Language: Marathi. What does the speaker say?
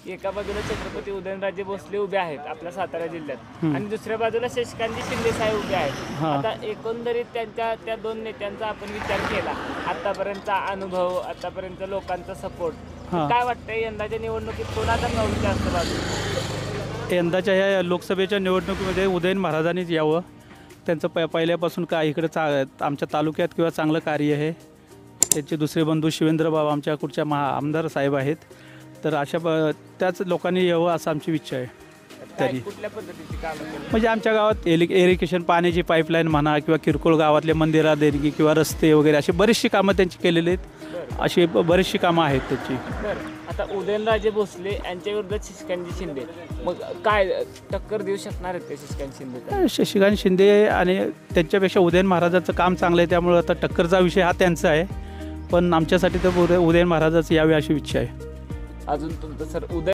एका बाजूला छत्रपती उदयनराजे भोसले उभे आहेत आपल्या सातारा जिल्ह्यात आणि दुसऱ्या बाजूला शशिकांत शिंदे साहेब उभे आहेत. आता एकंदरीत त्यांच्या त्या दोन नेत्यांचा आपण विचार केला, आतापर्यंतचा अनुभव, आतापर्यंत लोकांचा सपोर्ट, काय वाटतंय यंदाच्या निवडणुकीत कोणाचा नवल जास्त बाजू? यंदाच्या ह्या लोकसभेच्या निवडणुकीमध्ये उदयन महाराजांनीच यावं. त्यांचं पहिल्यापासून काय इकडे आमच्या तालुक्यात किंवा चांगलं कार्य आहे. त्यांचे दुसरे बंधू शिवेंद्र बाबा आमच्या कुठच्या आमदार साहेब आहेत. तर त्याच लोकांनी यावं असं आमची इच्छा आहे. तरी कुठल्या पद्धतीची कामं केली? म्हणजे आमच्या गावात इरिगेशन पाण्याची पाईपलाईन म्हणा किंवा किरकोळ गावातले मंदिरा देणगी किंवा रस्ते वगैरे अशी बरीचशी कामं त्यांची केलेली आहेत. अशी बरीचशी कामं आहेत त्यांची. आता उदयनराजे भोसले यांच्या विरुद्ध शशिकांत शिंदे, मग काय टक्कर देऊ शकणार आहेत ते शशिकांत शिंदे? शशिकांत शिंदे आणि त्यांच्यापेक्षा उदयन महाराजांचं काम चांगलं आहे, त्यामुळे आता टक्करचा विषय हा त्यांचा आहे. पण आमच्यासाठी तर उदयन महाराजाचं यावे अशी इच्छा आहे. अजून तुमचं सर उदय